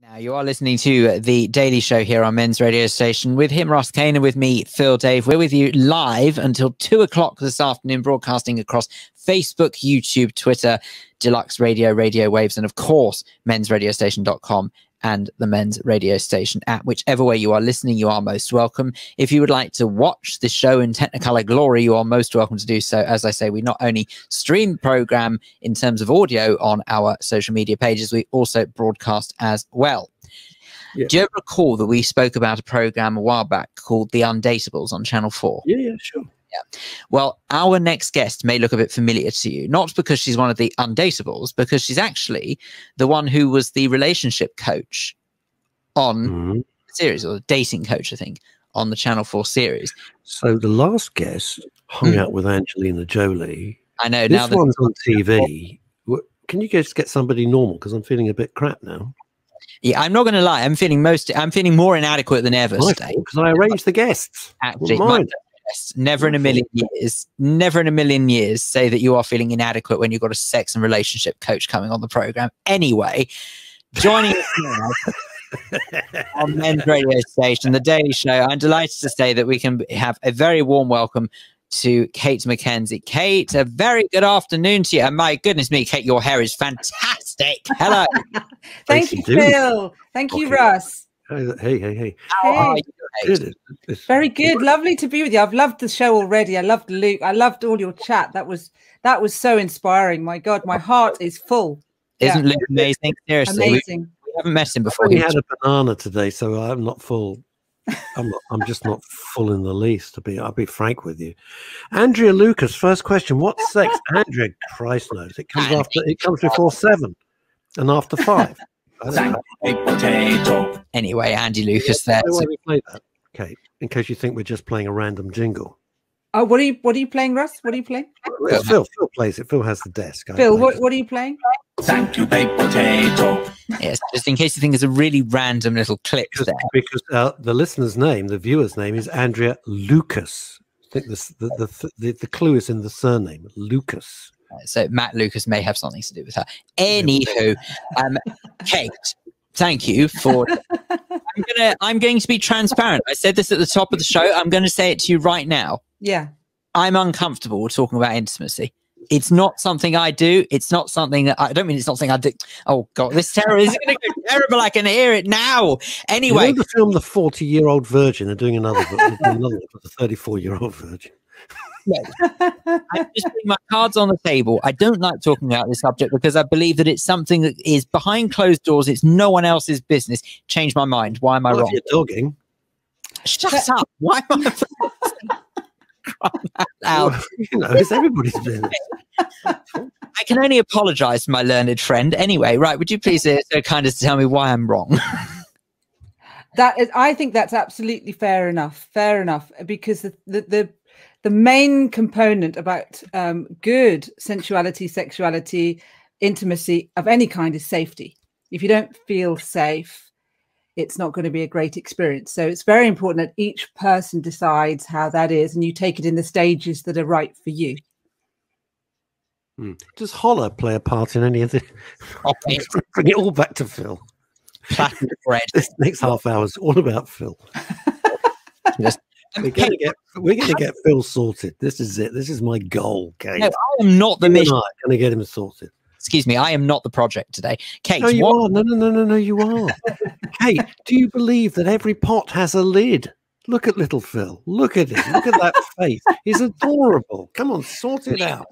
Now you are listening to The Daily Show here on Men's Radio Station with him, Ross Kane, and with me, Phil Dave. We're with you live until 2 o'clock this afternoon, broadcasting across Facebook, YouTube, Twitter, Deluxe Radio, Radio Waves, and of course, mensradiostation.com and the Men's Radio Station app. Whichever way you are listening, you are most welcome. If you would like to watch the show in Technicolor glory, you are most welcome to do so. As I say, we not only stream the program in terms of audio on our social media pages, we also broadcast as well. Yeah. Do you ever recall that we spoke about a program a while back called The Undateables on Channel 4? Yeah, sure. Yeah. Well, our next guest may look a bit familiar to you, not because she's one of the Undateables, because she's actually the one who was the relationship coach on the series, or the dating coach, I think, on the Channel 4 series. So the last guest hung out with Angelina Jolie. I know. This one's on TV. Can you just get somebody normal? Because I'm feeling a bit crap now. Yeah, I'm not going to lie. I'm feeling more inadequate than ever today. Because I arranged the guests. Actually, never in a million years say that you are feeling inadequate when you've got a sex and relationship coach coming on the program. Anyway, joining us now on Men's Radio Station, The Daily Show, I'm delighted to say that we can have a very warm welcome to Cate Mackenzie. Cate, a very good afternoon to you. And my goodness me, Cate, your hair is fantastic. Hello. Thank you, Phil. Thank you, Russ. Hey. How are you? Good. Very good. Lovely to be with you. I've loved the show already. I loved Luke. I loved all your chat. That was so inspiring. My God, my heart is full. Isn't Luke amazing? Seriously. Amazing. We haven't met him before. We had a banana today, so I'm not full. I'm just not full in the least. I'll be frank with you. Andrea Lucas, first question: what's sex? Andrea, Christ knows. It comes before 7 and after 5. Anyway, Andy Lucas there. Why we play that, Cate? In case you think we're just playing a random jingle. Oh, what are you playing, Russ? What are you playing? Phil plays it. Phil has the desk. Phil, what are you playing? Thank you, baked potato. Yes, just in case you think it's a really random little clip there. Because the listener's name, the viewer's name, is Andrea Lucas. I think the clue is in the surname, Lucas. So Matt Lucas may have something to do with her. Anywho, Cate, thank you for. I'm going to be transparent. I said this at the top of the show. I'm going to say it to you right now. Yeah. I'm uncomfortable talking about intimacy. It's not something I do. It's not something that I don't mean it's not something I do. Oh God, this is going to go terrible. I can hear it now. Anyway, you know the film The 40-Year-Old Virgin. They're doing another one for the 34-year-old virgin. No. I'm just putting my cards on the table. I don't like talking about this subject because I believe that it's something that is behind closed doors. It's no one else's business. Change my mind. Why am I wrong? If you're dogging. Shut up. Why am I well, it's everybody's business. I can only apologize to my learned friend. Anyway, right, would you please so kind as to tell me why I'm wrong? I think that's absolutely fair enough, because the main component about good sensuality, sexuality, intimacy of any kind is safety. If you don't feel safe, it's not going to be a great experience. So it's very important that each person decides how that is, and you take it in the stages that are right for you. Does holler play a part in any of this? Bring it all back to Phil. This next half hour is all about Phil. We're going to get Phil sorted. This is it. This is my goal, Cate. No, I am not the mission. I'm going to get him sorted. Excuse me, I am not the project today. Cate, no, you are. No, you are. Cate, do you believe that every pot has a lid? Look at little Phil. Look at him. Look at that face. He's adorable. Come on, sort it out.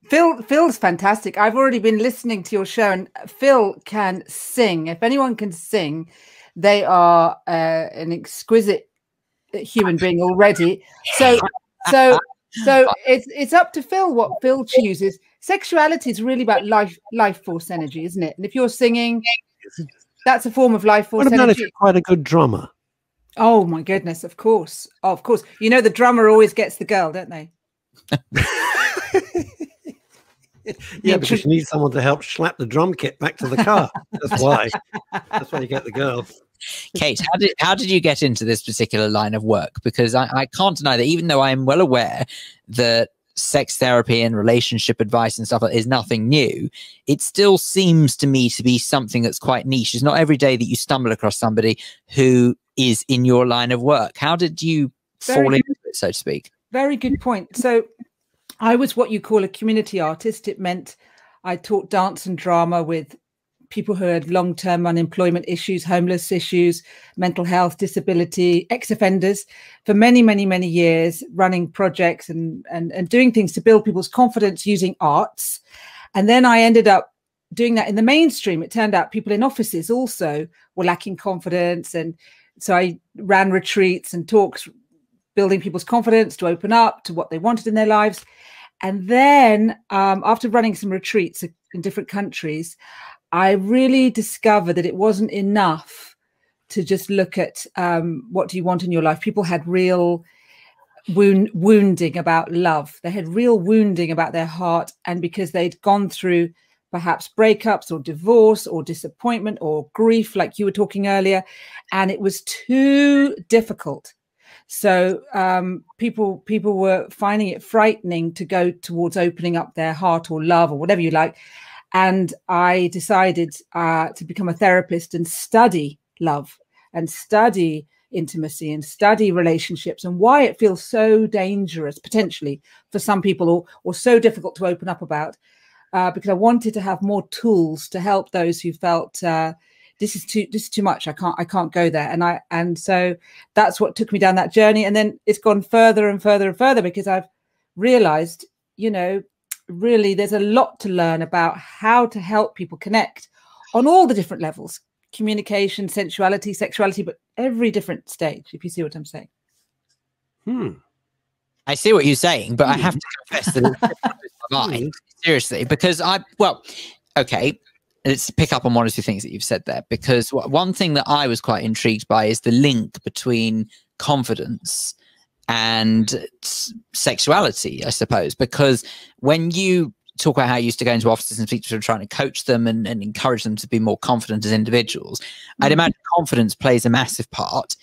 Phil's fantastic. I've already been listening to your show, and Phil can sing. If anyone can sing, they are an exquisite human being already. So it's up to Phil what Phil chooses. Sexuality is really about life force energy, isn't it? And if you're singing, that's a form of life force energy. What about if you're quite a good drummer? Oh my goodness, of course. Oh, of course. You know the drummer always gets the girl, don't they? Yeah, because you need someone to help slap the drum kit back to the car. That's why. That's why you get the girl. Cate, how did you get into this particular line of work? Because I can't deny that even though I am well aware that sex therapy and relationship advice and stuff is nothing new, it still seems to me to be something that's quite niche. It's not every day that you stumble across somebody who is in your line of work. How did you fall into it, so to speak? Very good point. So I was what you call a community artist. It meant I taught dance and drama with people who had long-term unemployment issues, homeless issues, mental health, disability, ex-offenders for many, many, many years, running projects and doing things to build people's confidence using arts. And then I ended up doing that in the mainstream. It turned out people in offices also were lacking confidence. And so I ran retreats and talks, building people's confidence to open up to what they wanted in their lives. And then after running some retreats in different countries, I really discovered that it wasn't enough to just look at what do you want in your life. People had real wounding about love. They had real wounding about their heart. And because they'd gone through perhaps breakups or divorce or disappointment or grief, like you were talking earlier, and it was too difficult. So people were finding it frightening to go towards opening up their heart or love or whatever you like. And I decided to become a therapist and study love and study intimacy and study relationships and why it feels so dangerous potentially for some people or so difficult to open up about, because I wanted to have more tools to help those who felt this is too much. I can't go there. And so that's what took me down that journey. And then it's gone further and further and further because I've realized, really there's a lot to learn about how to help people connect on all the different levels: communication, sensuality, sexuality, but every different stage, if you see what I'm saying. I see what you're saying, but I have to confess that it's my mind, seriously, because okay, let's pick up on one or two things that you've said there, because one thing that I was quite intrigued by is the link between confidence and sexuality, I suppose, because when you talk about how you used to go into offices and speak to them, trying to coach them and encourage them to be more confident as individuals, I'd imagine confidence plays a massive part.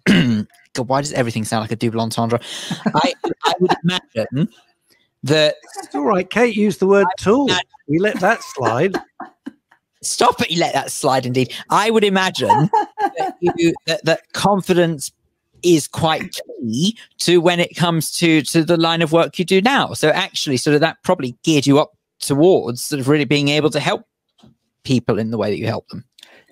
God, why does everything sound like a double entendre? I would imagine that... It's all right. Kate used the word tool. We let that slide. Stop it. You let that slide, indeed. I would imagine that confidence is quite key to when it comes to the line of work you do now. So actually sort of that probably geared you up towards sort of really being able to help people in the way that you help them.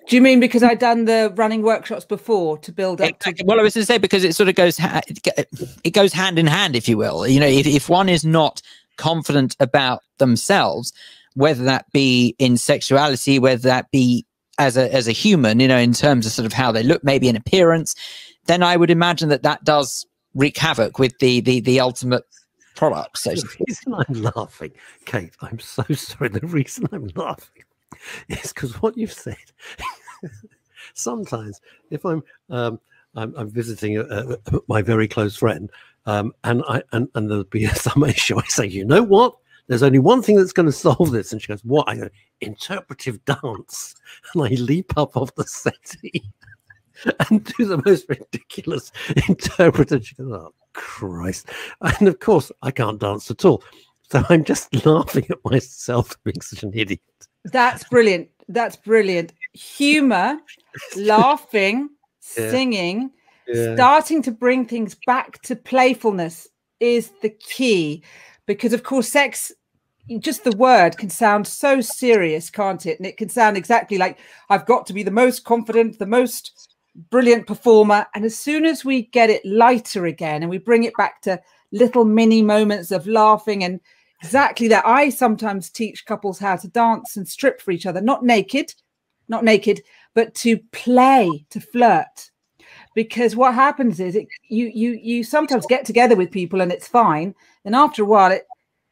Do you mean because I'd done the running workshops before to build up? Exactly. Well, I was going to say, because it sort of goes hand in hand, if you will. If one is not confident about themselves, whether that be in sexuality, whether that be as a human, in terms of sort of how they look, maybe in appearance, then I would imagine that does wreak havoc with the ultimate product. So the reason I'm laughing, Kate, I'm so sorry. The reason I'm laughing is because what you've said. Sometimes, if I'm visiting my very close friend, and there'll be some issue, I say, you know what? There's only one thing that's going to solve this, and she goes, "What?" I go, "Interpretive dance," and I leap up off the settee and do the most ridiculous interpretive. She goes, "Oh Christ!" And of course, I can't dance at all, so I'm just laughing at myself being such an idiot. That's brilliant. That's brilliant. Humor, laughing, singing, starting to bring things back to playfulness is the key, because of course sex, just the word can sound so serious, can't it? And it can sound exactly like I've got to be the most confident, the most brilliant performer. And as soon as we get it lighter again and we bring it back to little mini moments of laughing and exactly that, I sometimes teach couples how to dance and strip for each other, not naked, but to play, to flirt. Because what happens is you sometimes get together with people and it's fine. Then after a while,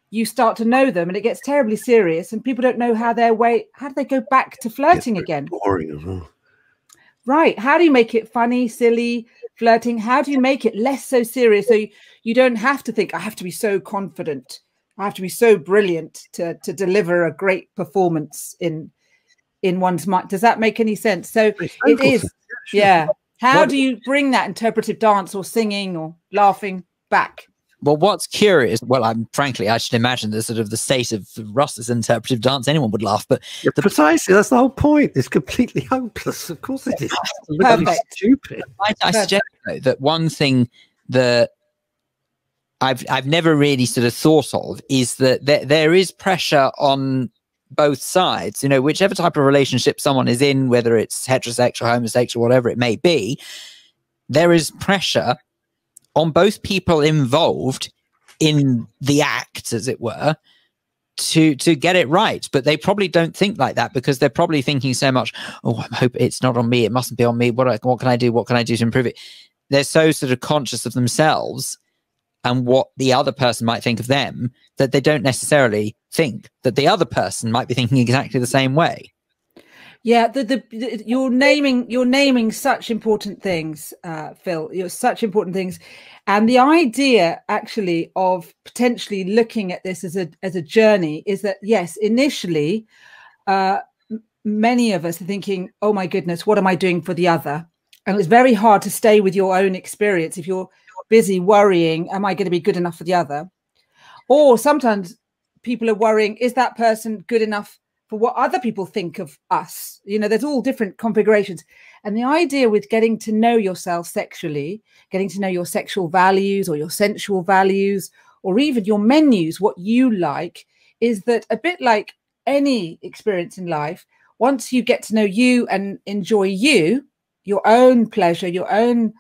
you start to know them and it gets terribly serious and people don't know how do they go back to flirting again? Boring as well. Right. How do you make it funny, silly, flirting? How do you make it less so serious? So you don't have to think, I have to be so confident. I have to be so brilliant to deliver a great performance in one's mind. Does that make any sense? So it is. Yeah. How do you bring that interpretive dance or singing or laughing back? Well, what's curious, well, frankly, I should imagine the sort of the state of Ross's interpretive dance, anyone would laugh, but precisely, that's the whole point. It's completely hopeless. Of course it is. It's really stupid. I suggest, though, that one thing that I've never really sort of thought of is that there is pressure on both sides. You know, whichever type of relationship someone is in, whether it's heterosexual, homosexual, whatever it may be, there is pressure on both people involved in the act, as it were, to get it right. But they probably don't think like that, because they're probably thinking so much, oh, I hope it's not on me, it mustn't be on me, what can I do, what can I do to improve it? They're so sort of conscious of themselves and what the other person might think of them, that they don't necessarily think that the other person might be thinking exactly the same way. Yeah, you're naming such important things, Phil. You're such important things, and the idea actually of potentially looking at this as a journey is that, yes, initially, many of us are thinking, "Oh my goodness, what am I doing for the other?" And it's very hard to stay with your own experience if you're busy worrying, "Am I going to be good enough for the other?" Or sometimes people are worrying, "Is that person good enough for what other people think of us?" You know, there's all different configurations. And the idea with getting to know yourself sexually, getting to know your sexual values or your sensual values, or even your menus, what you like, is that a bit like any experience in life, once you get to know you and enjoy you, your own pleasure, your own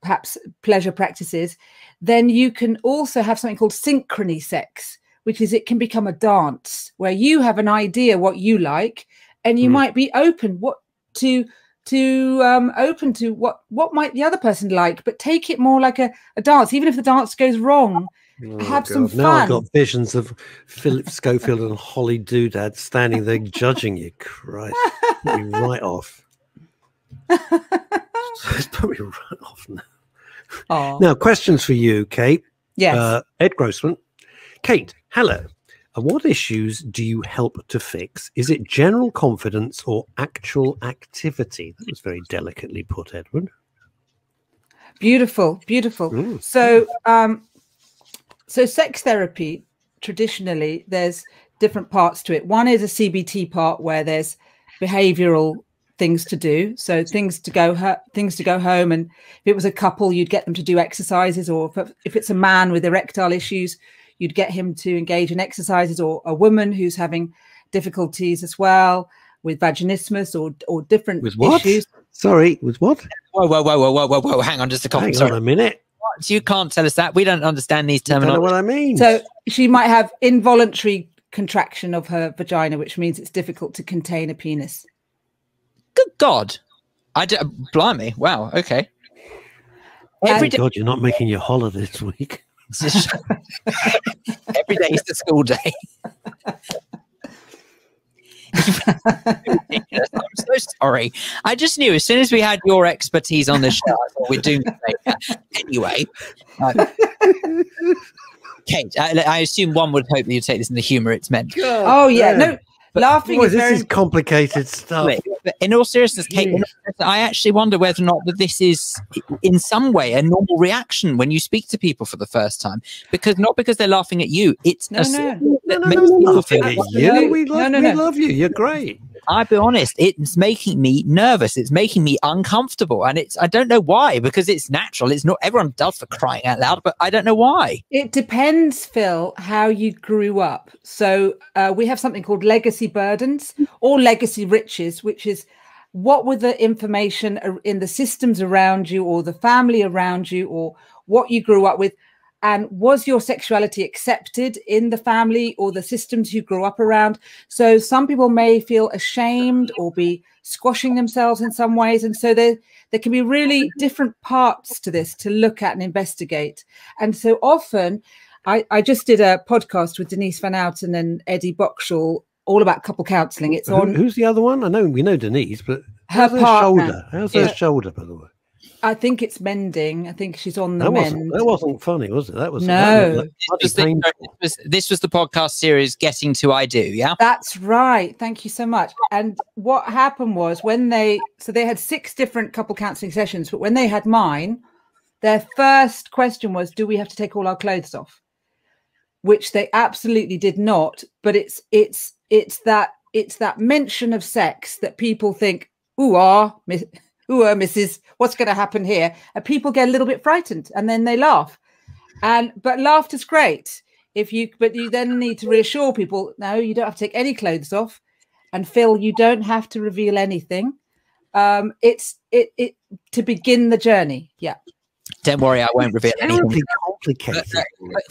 perhaps pleasure practices, then you can also have something called synchrony sex, which is it can become a dance where you have an idea what you like, and you might be open to what might the other person like, but take it more like a dance. Even if the dance goes wrong, have some fun. Now I've got visions of Philip Schofield and Holly Doodad standing there judging you. Christ, put me right off. It's put me right off now. Aww. Now, questions for you, Kate. Yes. Ed Grossman. Kate, hello. What issues do you help to fix? Is it general confidence or actual activity? That was very delicately put, Edward. Beautiful, beautiful. Ooh. So sex therapy, traditionally, there's different parts to it. One is a CBT part where there's behavioral things to do, so things to go home, and if it was a couple, you'd get them to do exercises, or if it's a man with erectile issues, you'd get him to engage in exercises, or a woman who's having difficulties as well with vaginismus or different with what? issues. Sorry, with what? Whoa! Hang on, just a couple. Hang on a minute. What? You can't tell us that. We don't understand these terminologies. I don't know what I mean. So she might have involuntary contraction of her vagina, which means it's difficult to contain a penis. Good God. Blimey. Wow. Okay. Every day. God, you're not making your holiday this week. Every day is the school day. I'm so sorry. I just knew as soon as we had your expertise on the show, I thought we'd do anyway. Kate, I assume one would hope that you take this in the humour it's meant. God, oh yeah, no. Laughing is this is complicated stuff. But in all seriousness, Kate, I actually wonder whether or not that this is in some way a normal reaction when you speak to people for the first time, because they're laughing at you. It's no, laughing at you. We love you. You're great. I'll be honest, it's making me nervous. It's making me uncomfortable. And I don't know why, because it's natural. It's not, everyone does, for crying out loud, but I don't know why. It depends, Phil, how you grew up. So we have something called legacy burdens or legacy riches, which is what were the information in the systems around you or the family around you or what you grew up with. And was your sexuality accepted in the family or the systems you grew up around? So some people may feel ashamed or be squashing themselves in some ways. And so there can be really different parts to this to look at and investigate. And so often, I just did a podcast with Denise Van Outen and Eddie Boxall all about couple counselling. It's on. Who's the other one? I know we know Denise, but her shoulder. How's her shoulder, by the way? I think it's mending. I think she's on the mend. That wasn't funny, was it? That was no. This was the podcast series Getting to I Do, yeah? That's right. Thank you so much. And what happened was they had 6 different couple counselling sessions, but when they had mine, their first question was, do we have to take all our clothes off? Which they absolutely did not. But it's that mention of sex that people think, Mrs. What's going to happen here? And people get a little bit frightened, and then they laugh. But laughter's great. But you then need to reassure people, no, you don't have to take any clothes off. And Phil, you don't have to reveal anything. It's to begin the journny. Yeah. Don't worry, I won't reveal anything. Complicated. But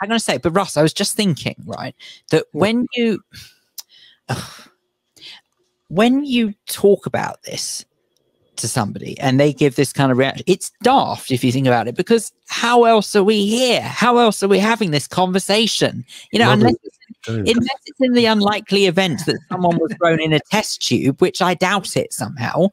I'm going to say, but Ross, I was just thinking, right, that when you talk about this to somebody and they give this kind of reaction, it's daft if you think about it, because how else are we here? How else are we having this conversation? You know, unless it's in the unlikely event that someone was thrown in a test tube, which I doubt it somehow.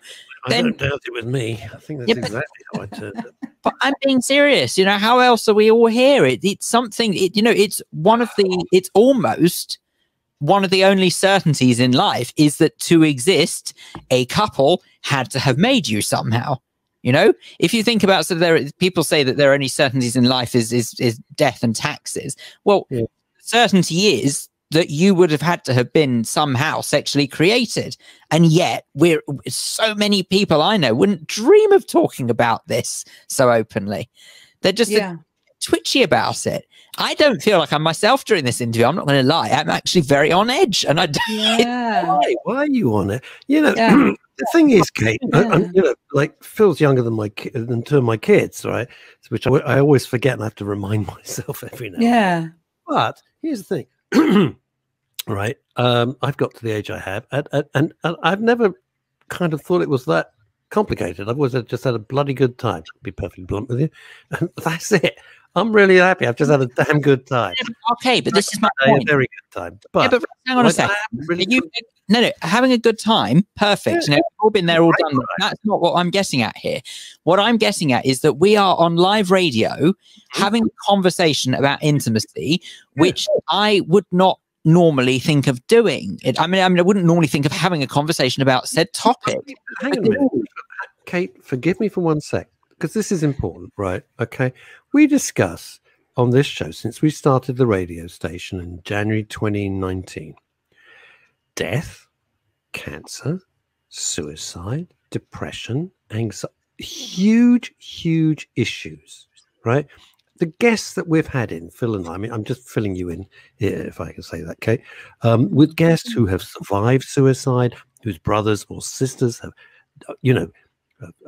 I don't doubt it with me. I think that's exactly how I turned it. But I'm being serious. You know, how else are we all here? It's something. It's almost one of the only certainties in life is that to exist, a couple had to have made you somehow. You know, if you think about, people say that there are only certainties in life is death and taxes. Well, certainty is that you would have had to have been somehow sexually created. And yet so many people I know wouldn't dream of talking about this so openly. They're just twitchy about it. I don't feel like I'm myself during this interview. I'm not going to lie. I'm actually very on edge. And I don't. Why are you on it? You know, the thing is, Kate, like Phil's younger than two of my kids, right? Which I always forget, and I have to remind myself every now and then. But here's the thing. Right. I've got to the age I have, and I've never kind of thought it was that complicated. I've always just had a bloody good time, to be perfectly blunt with you. And that's it. I'm really happy. I've just had a damn good time. Okay, but this is my point. A very good time. But, hang on a second. No, having a good time, perfect. We've all been there, all done. Right. That's not what I'm getting at here. What I'm getting at is that we are on live radio having a conversation about intimacy, which I would not normally think of doing it. I mean, I wouldn't normally think of having a conversation about said topic. Hang on a minute. Kate, forgive me for 1 sec, because this is important, right? Okay. We discuss on this show, since we started the radio station in January 2019, death, cancer, suicide, depression, anxiety, huge issues, right? The guests that we've had in, Phil and I mean, I'm just filling you in here, if I can say that, Kate, with guests who have survived suicide, whose brothers or sisters have,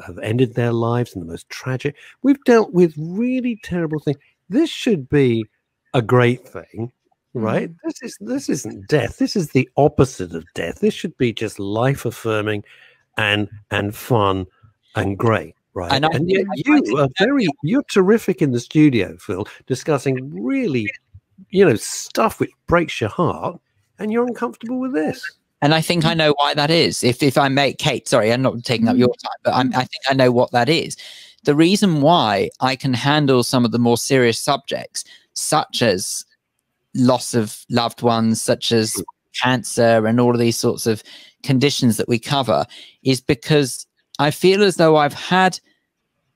have ended their lives in the most tragic. We've dealt with really terrible things. This should be a great thing, right? This isn't death. This is the opposite of death. This should be just life affirming and fun and great. Right. And yet you're terrific in the studio, Phil, discussing really, stuff which breaks your heart, and you're uncomfortable with this. And I think I know why that is. If I may, Kate, sorry, I'm not taking up your time, but I think I know what that is. The reason why I can handle some of the more serious subjects, such as loss of loved ones, such as cancer and all of these sorts of conditions that we cover, is because I feel as though I've had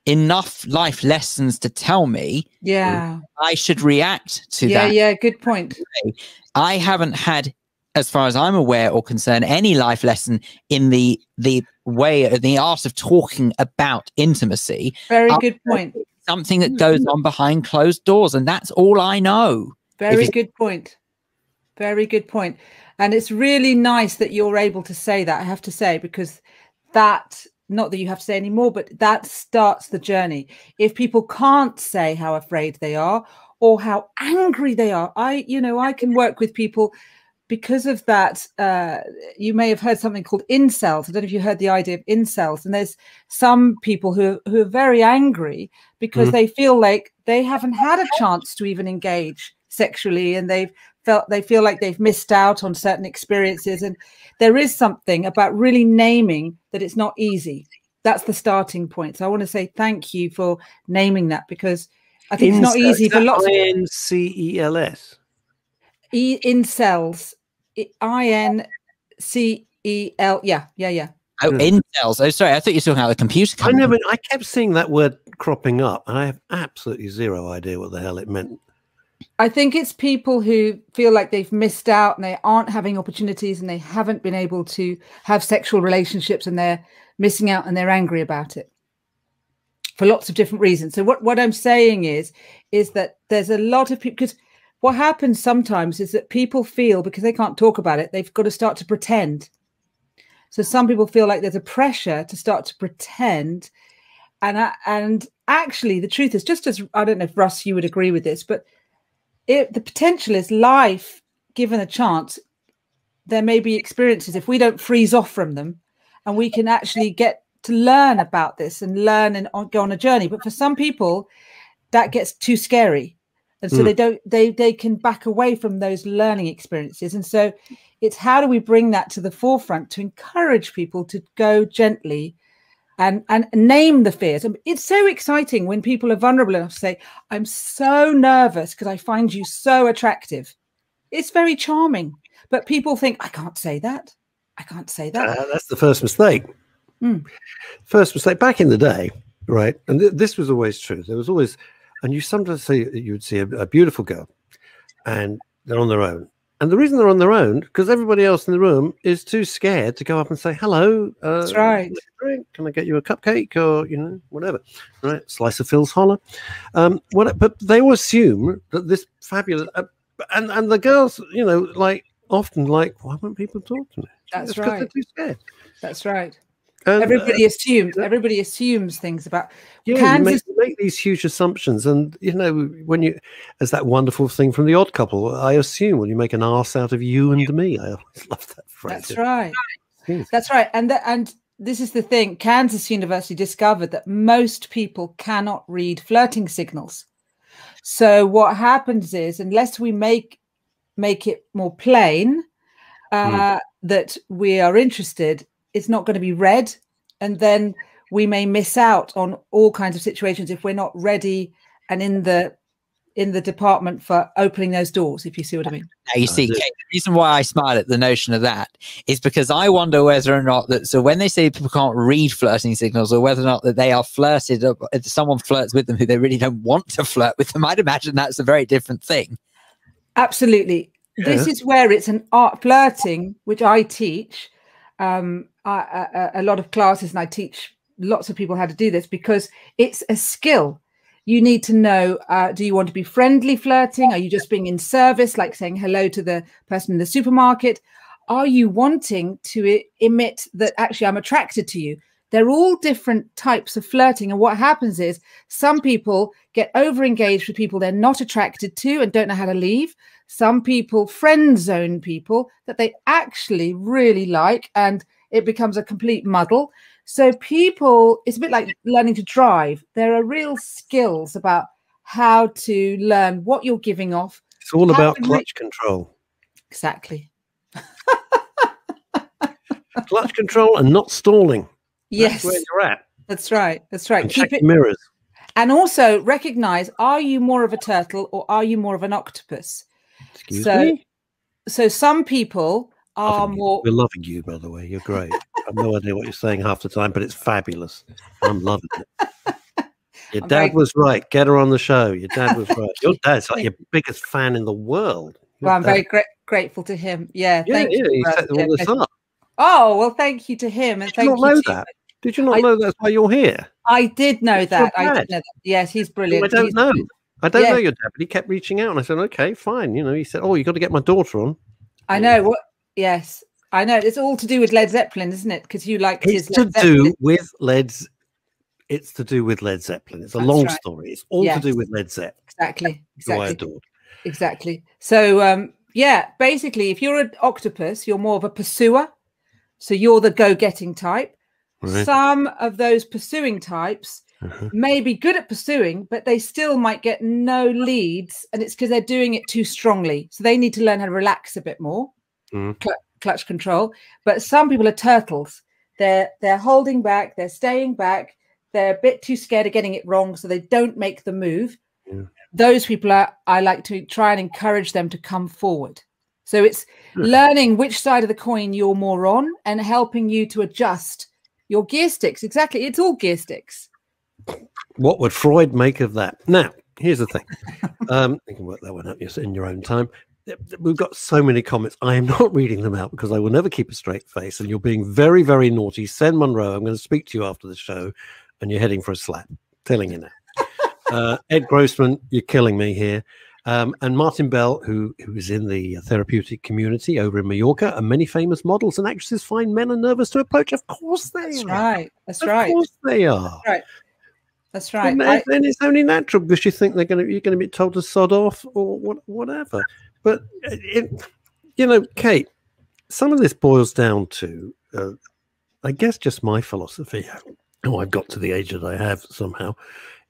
enough life lessons to tell me I should react to that. Yeah, good point. I haven't had, as far as I'm aware or concerned, any life lesson in the way, the art of talking about intimacy. Very good point. Something that goes on behind closed doors, and that's all I know. Very good point. Very good point. And it's really nice that you're able to say that, I have to say, because that, not that you have to say anymore, but that starts the journey. If people can't say how afraid they are or how angry they are, I can work with people because of that. You may have heard something called incels. I don't know if you heard the idea of incels. And there's some people who are very angry because they feel like they haven't had a chance to even engage sexually, and they feel like they've missed out on certain experiences. And there is something about really naming that it's not easy. That's the starting point. So I want to say thank you for naming that, because I think it's not easy for lots of INCELS. Incels. INCEL. Yeah. Oh, incels. Oh, sorry. I thought you were talking about the computer company. I kept seeing that word cropping up, and I have absolutely zero idea what the hell it meant. I think it's people who feel like they've missed out and they aren't having opportunities and they haven't been able to have sexual relationships and they're missing out and they're angry about it for lots of different reasons. So what I'm saying is that there's a lot of people, because what happens sometimes is that people feel, because they can't talk about it, they've got to start to pretend. So some people feel like there's a pressure to start to pretend. And actually the truth is, just as, I don't know if Russ, you would agree with this, but the potential is life given a chance. There may be experiences, if we don't freeze off from them, and we can actually get to learn about this and learn and go on a journey. But for some people, that gets too scary. And so they can back away from those learning experiences. And so it's how do we bring that to the forefront to encourage people to go gently and name the fears. And it's so exciting when people are vulnerable enough to say, I'm so nervous because I find you so attractive. It's very charming. But people think, I can't say that. I can't say that. That's the first mistake. First mistake back in the day, right? And this was always true. There was always, and you sometimes see, you would see a beautiful girl and they're on their own. And the reason they're on their own, because everybody else in the room is too scared to go up and say, hello. That's right. Can I get you a cupcake or, whatever, right? Slice of Phil's holler. But they all assume that this fabulous, and the girls, often like, why won't people talk to me? That's right. They're too scared. That's right. And, everybody assumes things about. Yeah, you make these huge assumptions, and when you, as that wonderful thing from The Odd Couple, I assume when you make an arse out of you and me. I always love that phrase. That's right. That's right. And this is the thing. Kansas University discovered that most people cannot read flirting signals. So what happens is, unless we make it more plain that we are interested, it's not going to be read, and then we may miss out on all kinds of situations if we're not ready and in the department for opening those doors, if you see what I mean. Now you see, Kate, the reason why I smile at the notion of that is because I wonder whether or not that, so when they say people can't read flirting signals, or whether or not that they are flirted, or if someone flirts with them who they really don't want to flirt with them, I'd imagine that's a very different thing. Absolutely. Yeah. This is where it's an art. Flirting, which I teach a lot of classes, and I teach lots of people how to do this because it's a skill. You need to know, do you want to be friendly flirting? Are you just being in service, like saying hello to the person in the supermarket? Are you wanting to emit that actually I'm attracted to you? They're all different types of flirting. And what happens is some people get over-engaged with people they're not attracted to and don't know how to leave. Some people friend zone people that they actually really like, and it becomes a complete muddle. So people, it's a bit like learning to drive. There are real skills about how to learn what you're giving off. It's all about clutch control. Exactly. Clutch control and not stalling. Yes. That's where you're at. That's right. That's right. And keep it mirrors. And also recognize, are you more of a turtle or are you more of an octopus? Excuse me? So some people are more... We're loving you, by the way. You're great. I have no idea what you're saying half the time, but it's fabulous. I'm loving it. Your dad was right. Get her on the show. Your dad was right. Your dad's like your biggest fan in the world. Well, I'm very grateful to him. Yeah, thank you. He set all this up. Oh, well, thank you to him. And thank you to that. Did you not know that's why you're here? I did know that. I did know that. Yes, he's brilliant. I don't know. I don't know your dad, but he kept reaching out, and I said, okay, fine. He said, oh, you got to get my daughter on. I know. What? Yes, I know. It's all to do with Led Zeppelin, isn't it? Because you like It's to do with Led Zeppelin. It's a long story. It's all to do with Led Zeppelin. Exactly. Who I adored. Exactly. So, basically, if you're an octopus, you're more of a pursuer. So you're the go-getting type. Right. Some of those pursuing types may be good at pursuing, but they still might get no leads, and it's because they're doing it too strongly. So they need to learn how to relax a bit more, clutch control. But some people are turtles. They're holding back. They're staying back. They're a bit too scared of getting it wrong, so they don't make the move. Yeah. Those people I like to try and encourage them to come forward. So it's learning which side of the coin you're more on and helping you to adjust your gear sticks. Exactly. It's all gear sticks. What would Freud make of that? Now, here's the thing. You can work that one out in your own time. We've got so many comments. I am not reading them out because I will never keep a straight face. And you're being very, very naughty. Sen Monroe, I'm going to speak to you after the show, and you're heading for a slap. Telling you now. Ed Grossman, you're killing me here. And Martin Bell, who is in the therapeutic community over in Mallorca, and many famous models and actresses find men are nervous to approach. Of course they That's are. Right. That's right. Of course they are. Right. That's right. And it's only natural because you think you're going to be told to sod off or whatever. But you know, Kate, some of this boils down to, I guess, just my philosophy. Oh, I've got to the age that I have somehow.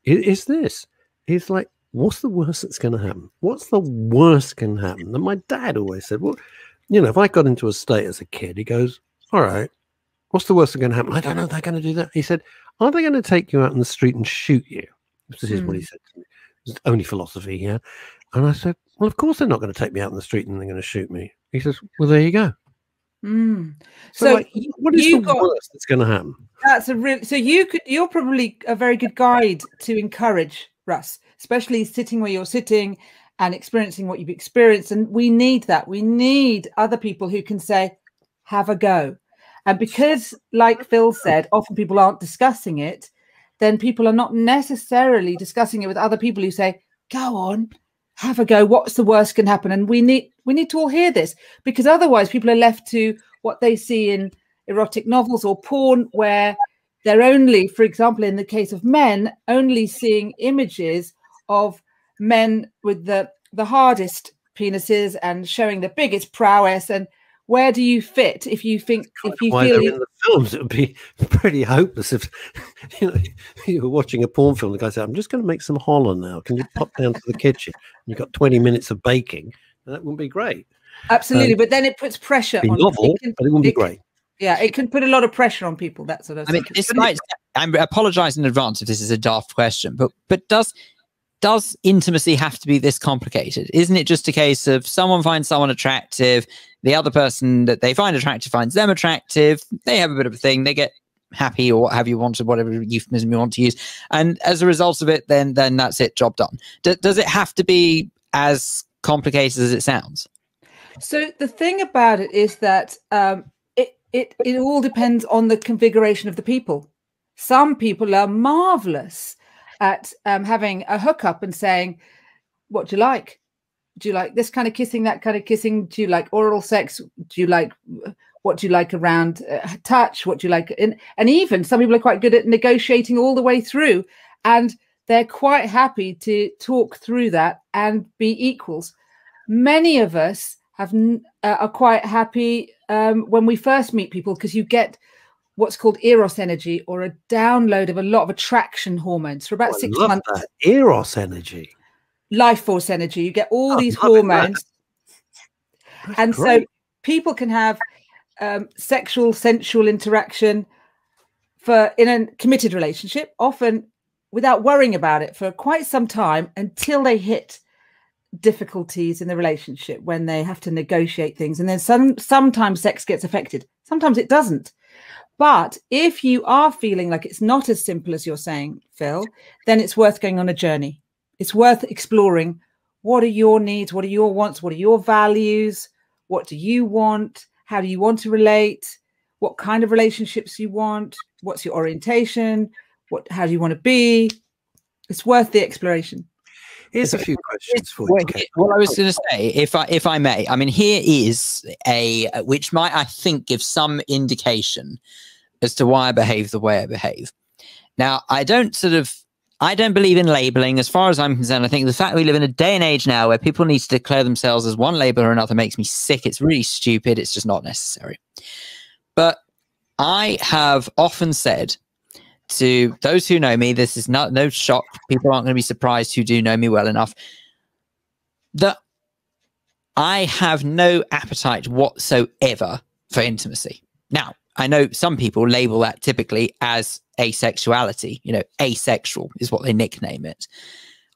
Is this? It's like, what's the worst that's going to happen? What's the worst can happen? And my dad always said, well, you know, if I got into a state as a kid, he goes, all right, what's the worst that's going to happen? I don't know. They're going to do that. He said, are they going to take you out in the street and shoot you? This is what he said to me. It's the only philosophy he had. And I said, well, of course they're not going to take me out in the street and they're going to shoot me. He says, well, there you go. So like, what is the worst that's going to happen? That's a real. So you're probably a very good guide to encourage Russ, especially sitting where you're sitting and experiencing what you've experienced. And we need that. We need other people who can say, have a go. And because, like Phil said, often people aren't discussing it, then people are not necessarily discussing it with other people who say, go on, have a go. What's the worst can happen? And we need to all hear this, because otherwise people are left to what they see in erotic novels or porn, where they're only, for example, in the case of men, only seeing images of men with the hardest penises and showing the biggest prowess. And where do you fit if you think if you feel in the films? It would be pretty hopeless if you were watching a porn film. The guy said, "I'm just going to make some Holland now. Can you pop down to the kitchen? You've got 20 minutes of baking." And that wouldn't be great. Absolutely, but then it puts pressure on. Novel, but it wouldn't be great. Yeah, it can put a lot of pressure on people. That's what I mean. I apologize in advance if this is a daft question, but does intimacy have to be this complicated? Isn't it just a case of someone finds someone attractive, the other person that they find attractive finds them attractive, they have a bit of a thing, they get happy or what have you wanted, whatever euphemism you want to use, and as a result of it, then that's it, job done. Does it have to be as complicated as it sounds? So the thing about it is that it all depends on the configuration of the people. Some people are marvelous at having a hookup and saying, what do you like? Do you like this kind of kissing, that kind of kissing? Do you like oral sex? What do you like around touch? What do you like? And even some people are quite good at negotiating all the way through, and they're quite happy to talk through that and be equals. Many of us are quite happy when we first meet people, because you get what's called eros energy, or a download of a lot of attraction hormones for about 6 months. That. Eros energy, life force energy. You get all these hormones, and great. So people can have sexual, sensual interaction in a committed relationship, often without worrying about it for quite some time, until they hit difficulties in the relationship when they have to negotiate things, and then sometimes sex gets affected, sometimes it doesn't. But if you are feeling like it's not as simple as you're saying, Phil, then it's worth going on a journey. It's worth exploring. What are your needs? What are your wants? What are your values? What do you want? How do you want to relate? What kind of relationships you want? What's your orientation? How do you want to be? It's worth the exploration. Here's a few questions for you. What I was going to say, if I may, I mean, here is which might, I think, give some indication as to why I behave the way I behave. Now, I don't believe in labeling. As far as I'm concerned, I think the fact we live in a day and age now where people need to declare themselves as one label or another makes me sick. It's really stupid. It's just not necessary. But I have often said to those who know me, this is no shock. People aren't going to be surprised who do know me well enough, that I have no appetite whatsoever for intimacy. Now, I know some people label that typically as asexuality. You know, asexual is what they nickname it.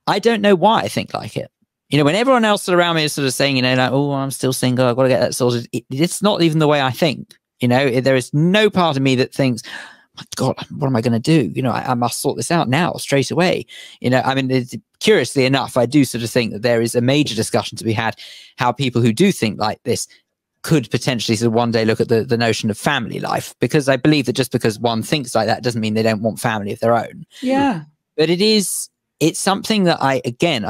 I don't know why I think like it. You know, when everyone else around me is sort of saying, you know, like, oh, I'm still single, I've got to get that sorted. It's not even the way I think. You know, there is no part of me that thinks, my God, what am I going to do? You know, I must sort this out now, straight away. You know, I mean, curiously enough, I do sort of think that there is a major discussion to be had, how people who do think like this could potentially sort of one day look at the notion of family life, because I believe that just because one thinks like that doesn't mean they don't want family of their own. Yeah. But it's something that I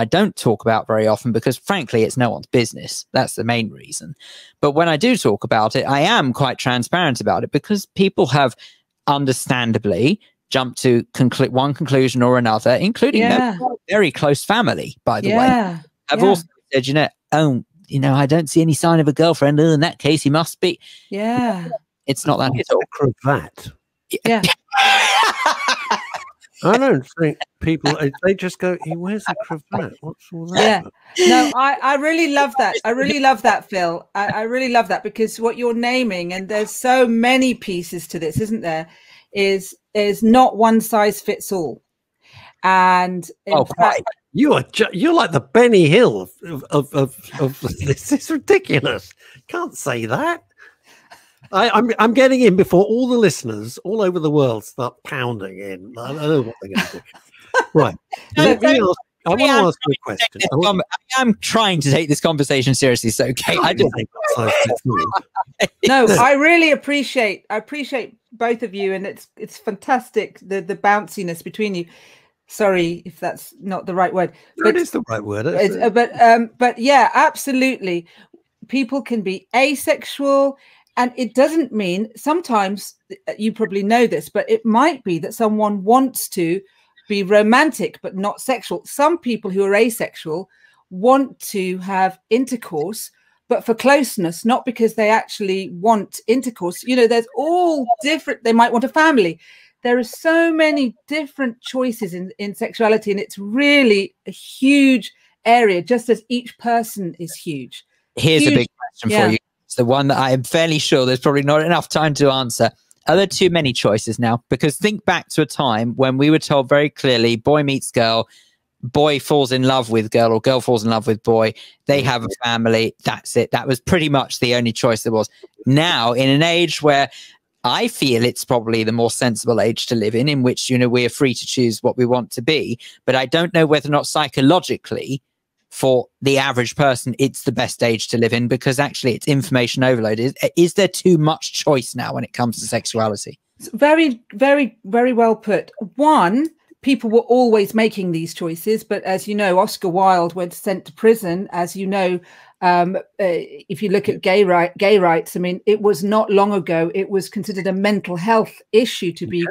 don't talk about very often, because frankly, it's no one's business. That's the main reason. But when I do talk about it, I am quite transparent about it, because people have understandably jumped to one conclusion or another, including very close family, by the way. I've also said, you know, oh, you know, I don't see any sign of a girlfriend. In that case, he must be. Yeah. It's not that at all. Cravat. Yeah. I don't think people, they just go, he wears a cravat. What's all that? Yeah. No, I really love that. I really love that, Phil. I really love that, because what you're naming, and there's so many pieces to this, isn't there, is not one size fits all. And in fact, you're like the Benny Hill of this. It's ridiculous. Can't say that. I'm getting in before all the listeners all over the world start pounding in. I don't know what they're going to do. Right. I want to ask you a question. I'm trying to take this conversation seriously. So, Kate, I don't think no, I really appreciate both of you, and it's fantastic the bounciness between you. Sorry if that's not the right word. But it is the right word. But yeah, absolutely. People can be asexual. And it doesn't mean, sometimes, you probably know this, but it might be that someone wants to be romantic but not sexual. Some people who are asexual want to have intercourse, but for closeness, not because they actually want intercourse. You know, there's all different, they might want a family. There are so many different choices in sexuality, and it's really a huge area, just as each person is huge. Here's a big question for you. It's the one that I am fairly sure there's probably not enough time to answer. Are there too many choices now? Because think back to a time when we were told very clearly, boy meets girl, boy falls in love with girl, or girl falls in love with boy. They have a family. That's it. That was pretty much the only choice there was. Now, in an age where I feel it's probably the more sensible age to live in which, you know, we are free to choose what we want to be. But I don't know whether or not psychologically, for the average person, it's the best age to live in, because actually it's information overload. Is there too much choice now when it comes to sexuality? Very, very, very well put. One, people were always making these choices, but as you know, Oscar Wilde was sent to prison. As you know, if you look at gay rights, I mean, it was not long ago, it was considered a mental health issue to be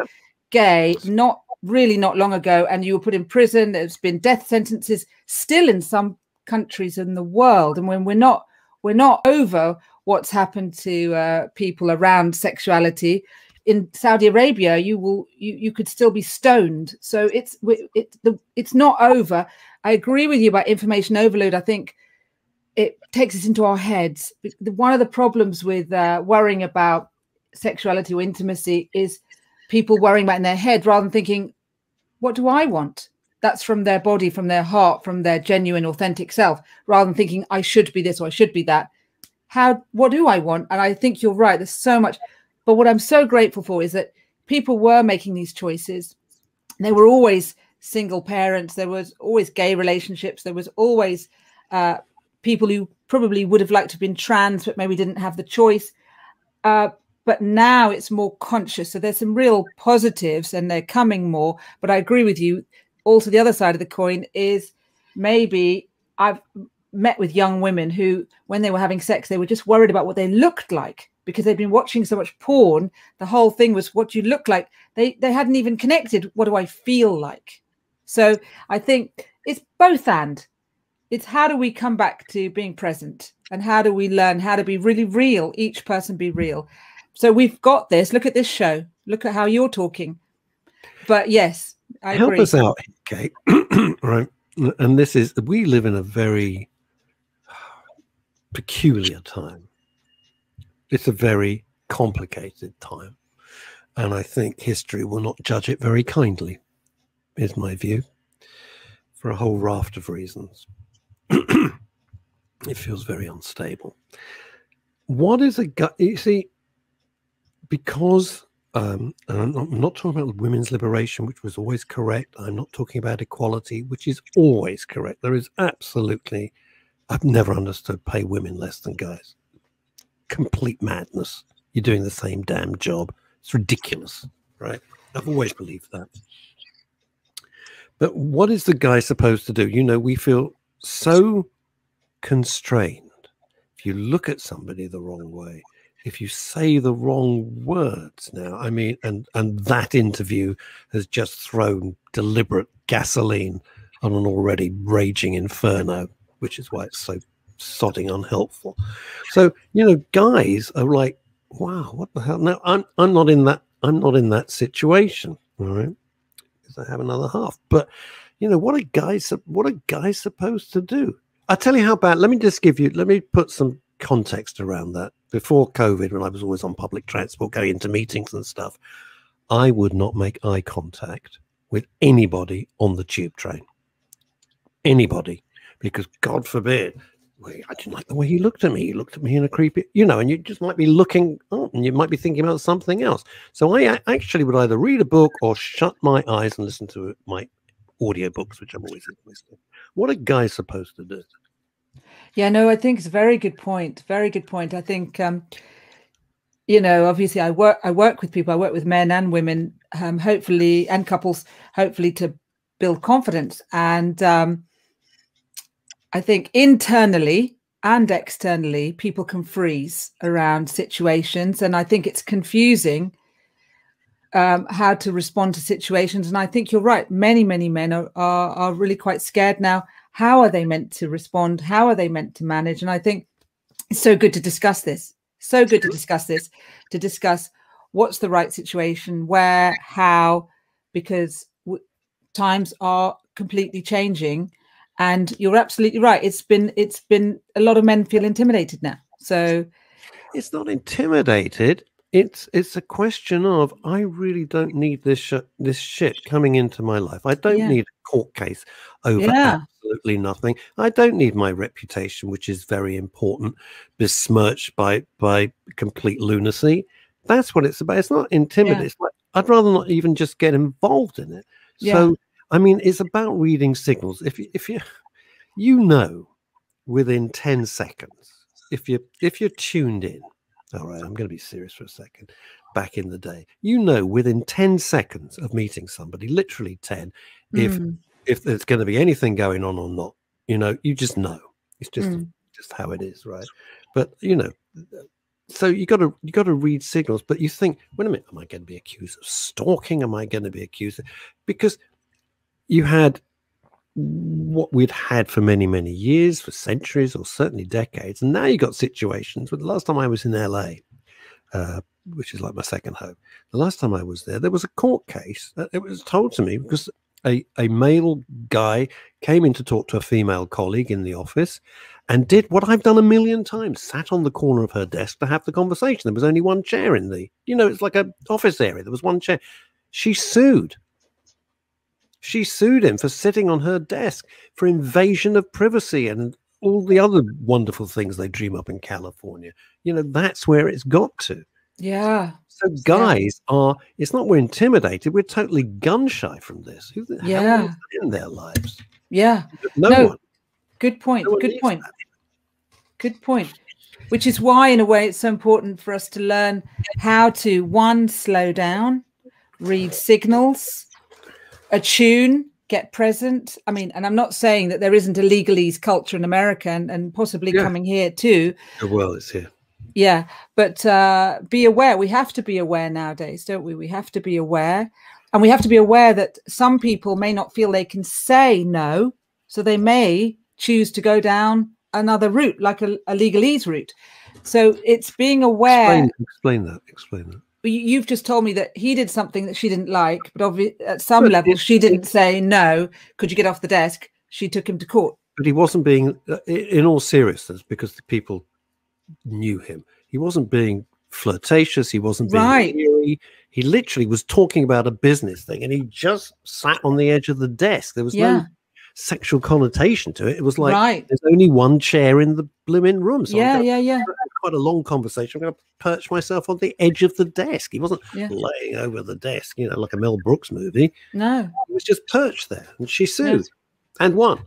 gay, not long ago, and you were put in prison. There's been death sentences still in some countries in the world, and when we're not over what's happened to people around sexuality. In Saudi Arabia, you could still be stoned. So it's not over. I agree with you about information overload. I think it takes us into our heads. One of the problems with worrying about sexuality or intimacy is people worrying about in their head rather than thinking, what do I want? That's from their body, from their heart, from their genuine, authentic self, rather than thinking I should be this or I should be that. What do I want? And I think you're right. There's so much. But what I'm so grateful for is that people were making these choices. They were always single parents. There was always gay relationships. There was always people who probably would have liked to have been trans, but maybe didn't have the choice. But now it's more conscious. So there's some real positives, and they're coming more. But I agree with you. Also, the other side of the coin is maybe I've met with young women who, when they were having sex, they were just worried about what they looked like because they'd been watching so much porn. The whole thing was what you look like. They hadn't even connected. What do I feel like? So I think it's both and. It's how do we come back to being present, and how do we learn how to be really real, each person be real. So we've got this. Look at this show. Look at how you're talking. But yes, I agree. Help us out, Kate. Right. And this is, we live in a very peculiar time. It's a very complicated time. And I think history will not judge it very kindly, is my view, for a whole raft of reasons. It feels very unstable. What is a guy? You see, because and I'm not talking about women's liberation, which was always correct. I'm not talking about equality, which is always correct. There is absolutely, I've never understood pay women less than guys. Complete madness. You're doing the same damn job. It's ridiculous, right? I've always believed that. But what is the guy supposed to do? You know, we feel so constrained. If you look at somebody the wrong way, if you say the wrong words now, I mean, and that interview has just thrown deliberate gasoline on an already raging inferno, which is why it's so sodding unhelpful. So, you know, guys are like, wow, what the hell? Now, I'm not in that situation, all right? Because I have another half. But, you know, what are guys supposed to do? I'll tell you how bad. Let me put some context around that. Before COVID, when I was always on public transport, going into meetings and stuff, I would not make eye contact with anybody on the tube train. Anybody. Because God forbid, I didn't like the way he looked at me. He looked at me in a creepy, you know, and you just might be looking up and you might be thinking about something else. So I actually would either read a book or shut my eyes and listen to my audiobooks, which I'm always listening. What are guys supposed to do? Yeah, no, I think it's a very good point. Very good point. I think, you know, obviously I work with people. I work with men and women, hopefully, and couples, hopefully to build confidence. And I think internally and externally, people can freeze around situations. And I think it's confusing how to respond to situations. And I think you're right. Many men are really quite scared now. How are they meant to respond? How are they meant to manage? And I think it's so good to discuss this. So good to discuss what's the right situation, where, how, because times are completely changing. And you're absolutely right. It's been a lot of men feel intimidated now. So it's not intimidated. It's a question of, I really don't need this shit coming into my life. I don't need a court case over absolutely nothing. I don't need my reputation, which is very important, besmirched by complete lunacy. That's what it's about. It's not intimidating. It's like, I'd rather not even just get involved in it. So, I mean, it's about reading signals. If you know, within 10 seconds, if you're tuned in. All right, I'm going to be serious for a second. Back in the day, you know, within 10 seconds of meeting somebody, literally 10, if there's going to be anything going on or not, you know, you just know. It's just how it is, right? But you know, so you got to read signals. But you think, wait a minute, am I going to be accused of stalking? Am I going to be accused because you had what we'd had for many years, for centuries, or certainly decades, and now you got situations. But the last time I was in LA, which is like my second home, the last time I was there was a court case. It was told to me because a male guy came in to talk to a female colleague in the office and did what I've done a million times, sat on the corner of her desk to have the conversation. There was only one chair in the, you know, it's like an office area. There was one chair. She sued him for sitting on her desk, for invasion of privacy and all the other wonderful things they dream up in California. You know, that's where it's got to. Yeah. So guys are, it's not we're intimidated, we're totally gun shy from this. Who the hell is in their lives? Yeah. No one. Good point. Good point. Good point. Which is why, in a way, it's so important for us to learn how to, one, slow down, read signals, attune, get present. I mean, and I'm not saying that there isn't a legalese culture in America and possibly coming here too. Well, it's here. Yeah, but be aware. We have to be aware nowadays, don't we? We have to be aware. And we have to be aware that some people may not feel they can say no. So they may choose to go down another route, like a legalese route. So it's being aware. Explain that. You've just told me that he did something that she didn't like, but at some level, she didn't say, no, could you get off the desk? She took him to court. But he wasn't being, in all seriousness, because the people knew him, he wasn't being flirtatious. He wasn't being weary. He literally was talking about a business thing, and he just sat on the edge of the desk. There was no. sexual connotation to it. It was like Right. there's only one chair in the blooming room. So Yeah. quite a long conversation. I'm going to perch myself on the edge of the desk. He wasn't Yeah. laying over the desk, you know, like a Mel Brooks movie. No. He was just perched there, and she sued and won.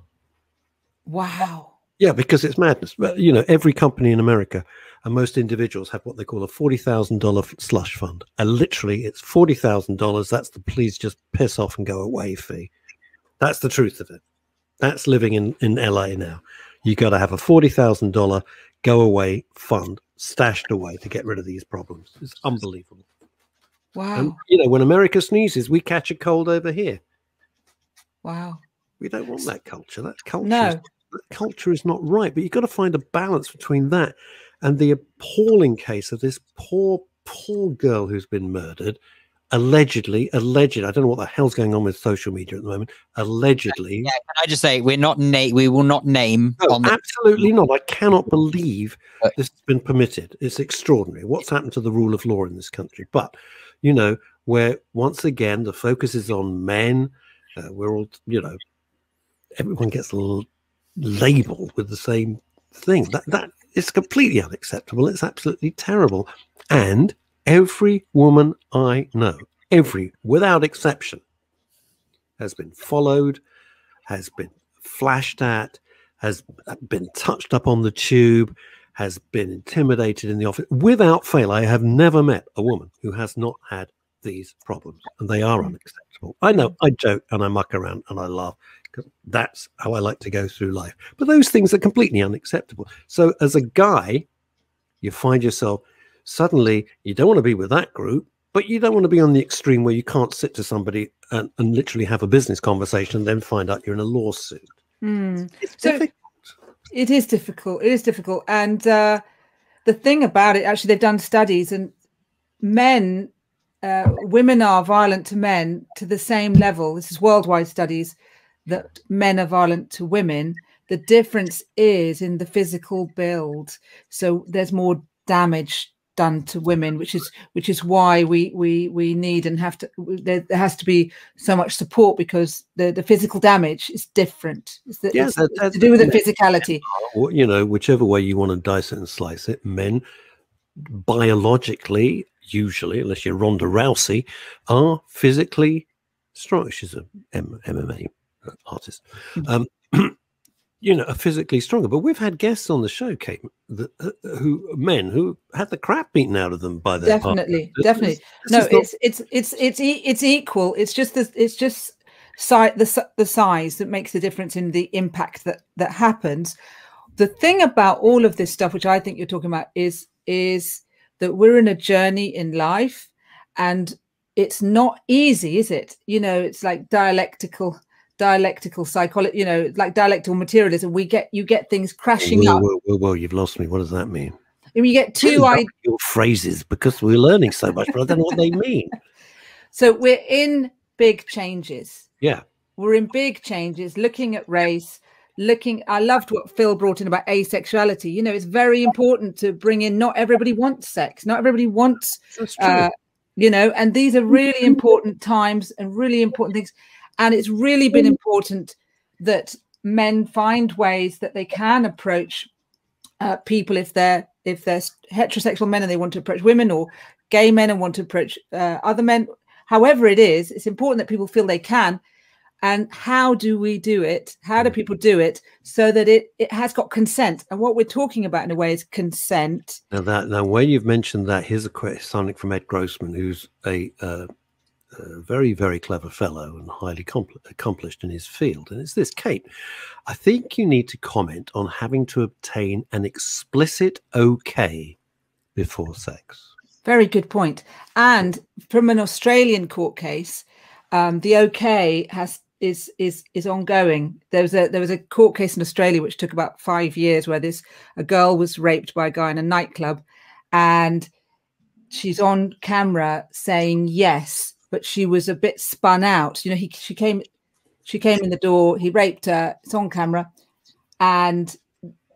Wow. Yeah, because it's madness. But you know, every company in America and most individuals have what they call a $40,000 slush fund. And literally, it's $40,000. That's the please just piss off and go away fee. That's the truth of it. That's living in LA now. You got to have a $40,000 go away fund stashed away to get rid of these problems. It's unbelievable. Wow. And you know, when America sneezes, we catch a cold over here. Wow. We don't want that culture. That culture, No. that culture is not right. But you've got to find a balance between that and the appalling case of this poor girl who's been murdered. Allegedly, I don't know what the hell's going on with social media at the moment. Allegedly. Yeah, can I just say we will not name No, on the absolutely not. I cannot believe this has been permitted. It's extraordinary what's happened to the rule of law in this country. But, you know, where once again the focus is on men, we're all, you know, everyone gets labeled with the same thing. That is completely unacceptable. It's absolutely terrible. And every woman I know, without exception, has been followed, has been flashed at, has been touched up on the tube, has been intimidated in the office. Without fail, I have never met a woman who has not had these problems, and they are unacceptable. I know, I joke and I muck around and I laugh because that's how I like to go through life. But those things are completely unacceptable. So as a guy, you find yourself suddenly, you don't want to be with that group, but you don't want to be on the extreme where you can't sit to somebody and literally have a business conversation and then find out you're in a lawsuit. It's difficult. It is difficult. It is difficult. And the thing about it, actually, they've done studies, and women are violent to men to the same level. This is worldwide studies that men are violent to women. The difference is in the physical build. So there's more damage done to women, which is why we need and have to, there has to be so much support, because the physical damage is different. It's to do with the physicality. You know, whichever way you want to dice it and slice it, men biologically, usually, unless you're Ronda Rousey, are physically strong. She's an MMA artist. You know, are physically stronger. But we've had guests on the show, Kate, men who had the crap beaten out of them by their definitely. partner. No, it's equal. It's just the size that makes the difference in the impact that happens. The thing about all of this stuff, which I think you're talking about, is that we're in a journey in life, and it's not easy, is it? You know, it's like dialectical psychology, you know, like dialectical materialism. You get things crashing up. Well, you've lost me. What does that mean? And you get your phrases, because we're learning so much, but I don't know what they mean. So we're in big changes. Yeah. We're in big changes, looking at race, I loved what Phil brought in about asexuality. You know, it's very important to bring in, not everybody wants sex. Not everybody wants, you know, and these are really important times and really important things. And it's really been important that men find ways that they can approach people if they're heterosexual men and they want to approach women, or gay men and want to approach other men. However it is, it's important that people feel they can. And how do we do it? How do people do it so that it has got consent? And what we're talking about in a way is consent. Now where you've mentioned that, here's a question, something from Ed Grossman, who's a very, very clever fellow and highly accomplished in his field. And it's this: Kate, I think you need to comment on having to obtain an explicit okay before sex. Very good point. And from an Australian court case, the okay is ongoing. There was a court case in Australia which took about 5 years, where a girl was raped by a guy in a nightclub, and she's on camera saying yes, but she was a bit spun out. You know, she came in the door, he raped her, it's on camera, and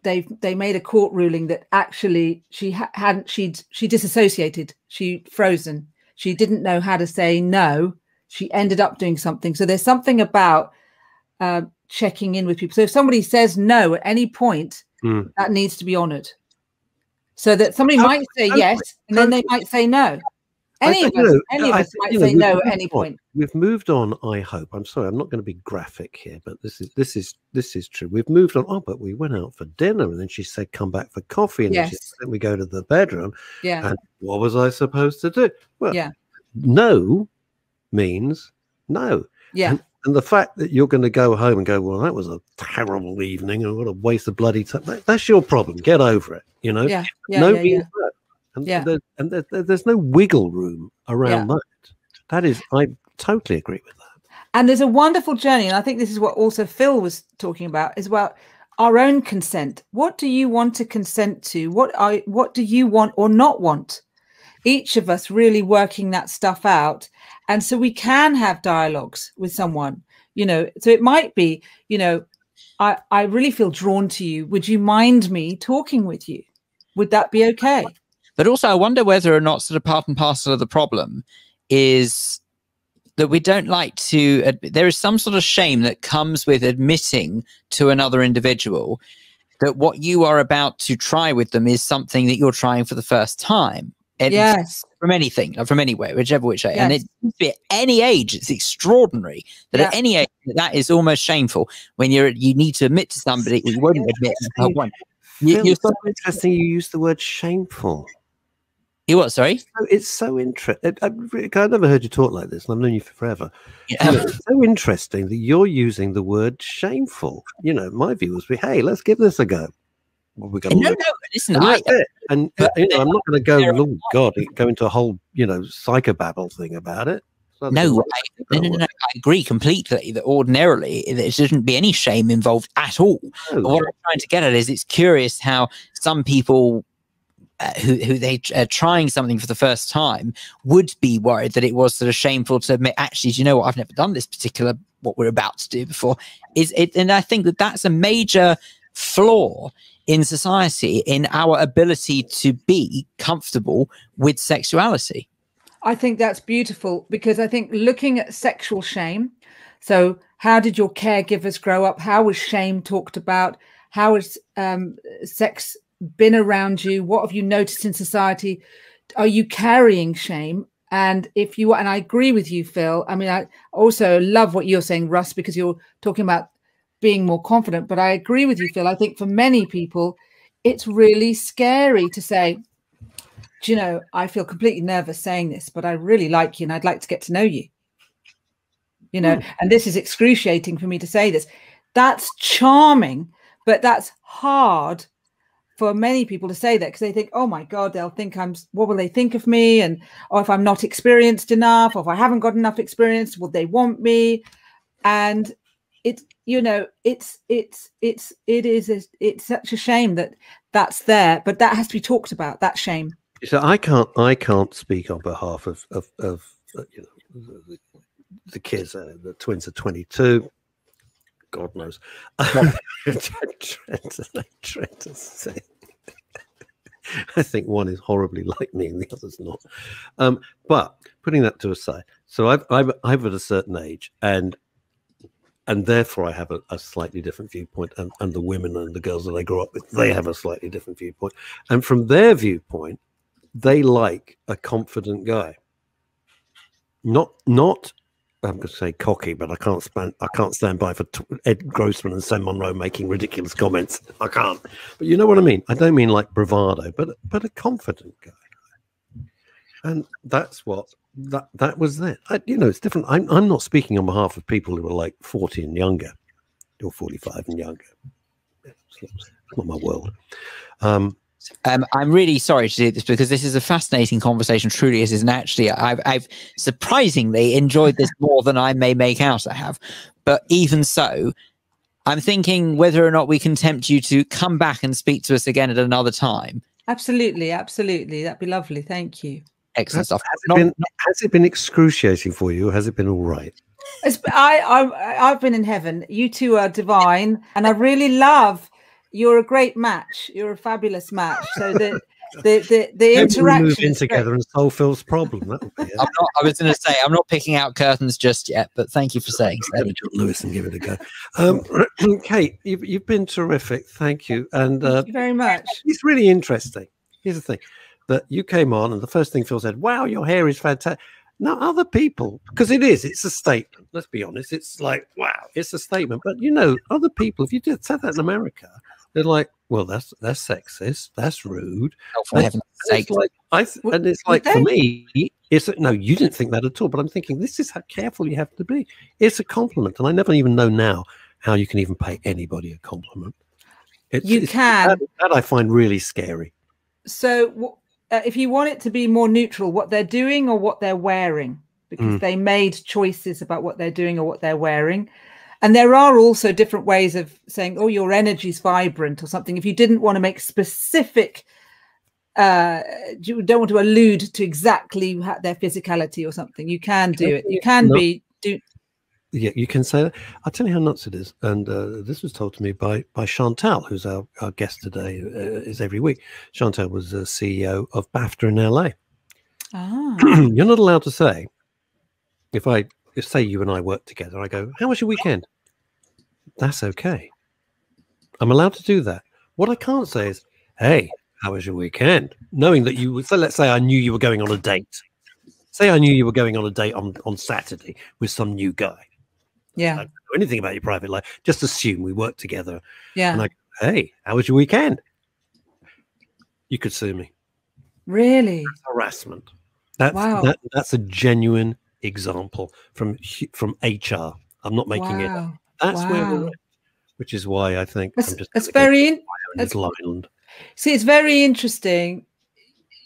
they made a court ruling that actually she disassociated, she'd frozen, she didn't know how to say no, she ended up doing something. So there's something about checking in with people. So if somebody says no at any point, that needs to be honored. So that somebody might say yes, and then they might say no. Any of us might say no at any point. We've moved on. I hope. I'm sorry. I'm not going to be graphic here, but this is true. We've moved on. Oh, but we went out for dinner, and then she said, "Come back for coffee," and then we go to the bedroom. Yeah. And what was I supposed to do? Well, no means no. Yeah. And the fact that you're going to go home and go, well, that was a terrible evening, and what a waste of bloody time. That's your problem. Get over it. You know. Yeah. Means no. And there's no wiggle room around that. That is, I totally agree with that. And there's a wonderful journey, and I think this is what also Phil was talking about, is about our own consent. What do you want to consent to? What do you want or not want? Each of us really working that stuff out. And so we can have dialogues with someone, so it might be, I really feel drawn to you. Would you mind me talking with you? Would that be okay? But also I wonder whether or not sort of part and parcel of the problem is that we don't like to, there is some sort of shame that comes with admitting to another individual that what you are about to try with them is something that you're trying for the first time. Yes. From anything, from anywhere, whichever which way. Yes. And it could be at any age. It's extraordinary that at any age that is almost shameful when you need to admit to somebody you won't admit. It's so interesting you use the word shameful. You what? Sorry? It's so interesting. I've never heard you talk like this, and I've known you for forever. Yeah. It's so interesting that you're using the word shameful. My view was, hey, let's give this a go. Well, no, listen, I'm not going to go, oh God, go into a whole, psychobabble thing about it. No, I agree completely that ordinarily there shouldn't be any shame involved at all. No. But what I'm trying to get at is it's curious how some people who they are trying something for the first time would be worried that it was sort of shameful to admit, actually, do you know what, I've never done this particular, what we're about to do before. And I think that that's a major flaw in society, in our ability to be comfortable with sexuality. I think that's beautiful, because I think looking at sexual shame, so how did your caregivers grow up? How was shame talked about? How has sex been around you? What have you noticed in society? Are you carrying shame? And if you, and I agree with you, Phil. I mean, I also love what you're saying, Russ, because you're talking about being more confident. But I agree with you, Phil. I think for many people, it's really scary to say, do you know, I feel completely nervous saying this, but I really like you and I'd like to get to know you. And this is excruciating for me to say this. That's charming, but that's hard for many people to say that, because they think, oh my God, they'll think what will they think of me? And or if I'm not experienced enough, or if I haven't got enough experience, will they want me? And it's such a shame that that's there, but that has to be talked about, that shame. So I can't speak on behalf of the kids. The twins are 22. God knows. I'm trying to say. I think one is horribly like me and the other's not. But putting that to a side, so I'm at a certain age, and therefore I have a slightly different viewpoint, and the women and the girls that I grew up with, they have a slightly different viewpoint. And from their viewpoint, they like a confident guy. Not I'm going to say cocky, but I can't stand by for Ed Grossman and Sam Monroe making ridiculous comments. I can't. But you know what I mean? I don't mean like bravado, but a confident guy. And that's what that was there. It's different. I'm not speaking on behalf of people who are like 40 and younger, or 45 and younger. It's not my world. I'm really sorry to do this, because this is a fascinating conversation, truly it is, and actually I've surprisingly enjoyed this more than I may make out I have. But even so, I'm thinking whether or not we can tempt you to come back and speak to us again at another time. Absolutely, that'd be lovely. Thank you. Excellent stuff. Has it been excruciating for you, or has it been all right? I've been in heaven. You two are divine, and I really love. You're a great match. You're a fabulous match. So that the interaction. Move in together and solve Phil's problem. That would be it. I was going to say, I'm not picking out curtains just yet, but thank you for saying so. John Lewis and give it a go. Kate, you've been terrific. Thank you. And Thank you very much. it's really interesting. Here's the thing, that you came on and the first thing Phil said, wow, your hair is fantastic. Now, other people, because it's a statement. Let's be honest. It's like, wow, it's a statement. But, other people, if you did said that in America, they're like, well, that's sexist. That's rude. Oh, for heaven's sake. For me, no, you didn't think that at all. But I'm thinking, this is how careful you have to be. It's a compliment. And I never even know now how you can even pay anybody a compliment. That I find really scary. So if you want it to be more neutral, what they're doing or what they're wearing, because they made choices about what they're doing or what they're wearing. And there are also different ways of saying, oh, your energy's vibrant or something. If you didn't want to make specific, you don't want to allude to exactly their physicality or something, you can do it. You can Yeah, you can say that. I'll tell you how nuts it is. And this was told to me by Chantal, who's our guest today, is every week. Chantal was the CEO of BAFTA in LA. You're not allowed to say, if say you and I work together, I go, how was your weekend? That's okay. I'm allowed to do that. What I can't say is, hey, how was your weekend? Knowing that so let's say I knew you were going on a date. Say I knew you were going on a date on Saturday with some new guy. Yeah. I don't know anything about your private life. Just assume we work together. Yeah. And I go, hey, how was your weekend? You could sue me. Really? That's harassment. That's a genuine example from HR. I'm not making it up. That's where we're at, which is why I think it's very island. See, it's very interesting.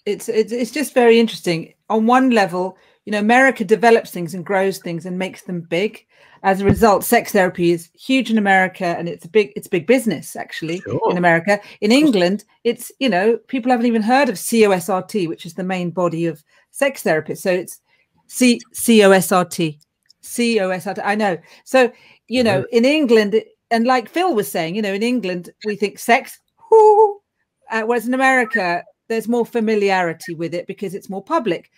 It's just very interesting. On one level, America develops things and grows things and makes them big. As a result, sex therapy is huge in America, and it's big business actually in America. In England, it's people haven't even heard of COSRT, which is the main body of sex therapists. So it's COSRT. I know. So in England, and like Phil was saying, in England we think sex, whereas in America there's more familiarity with it because it's more public.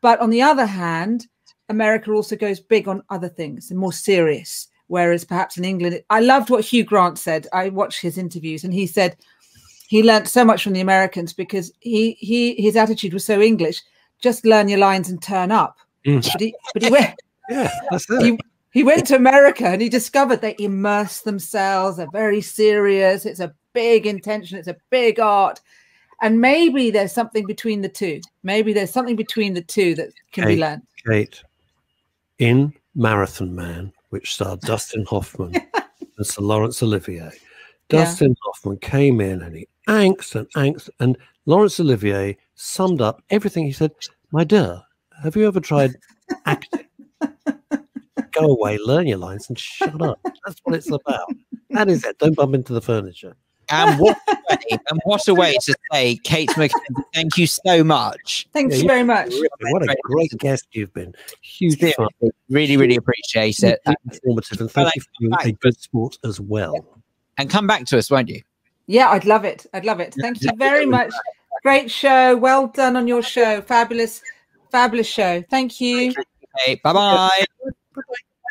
But on the other hand, America also goes big on other things and more serious. Whereas perhaps in England, I loved what Hugh Grant said. I watched his interviews and he said he learned so much from the Americans because his attitude was so English. Just learn your lines and turn up. But he went, that's it. He went to America and he discovered they immerse themselves. They're very serious. It's a big intention. It's a big art. And maybe there's something between the two. Maybe there's something between the two that can be learned. Kate, in Marathon Man, which starred Dustin Hoffman and Sir Laurence Olivier, Dustin Hoffman came in and he angst, and Laurence Olivier summed up everything. He said, my dear, have you ever tried acting? Go away, learn your lines and shut up. That's what it's about. That is it. Don't bump into the furniture. And what a way to say, Kate Mackenzie, thank you so much. Thank you very much. What a great guest you've been. Huge fun. Really, really appreciate it. Informative, and thank you for doing a good sport as well. And come back to us, won't you? Yeah, I'd love it. Thank you very much. Great show. Well done on your show. Fabulous show. Thank you. Okay, bye-bye.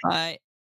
Bye.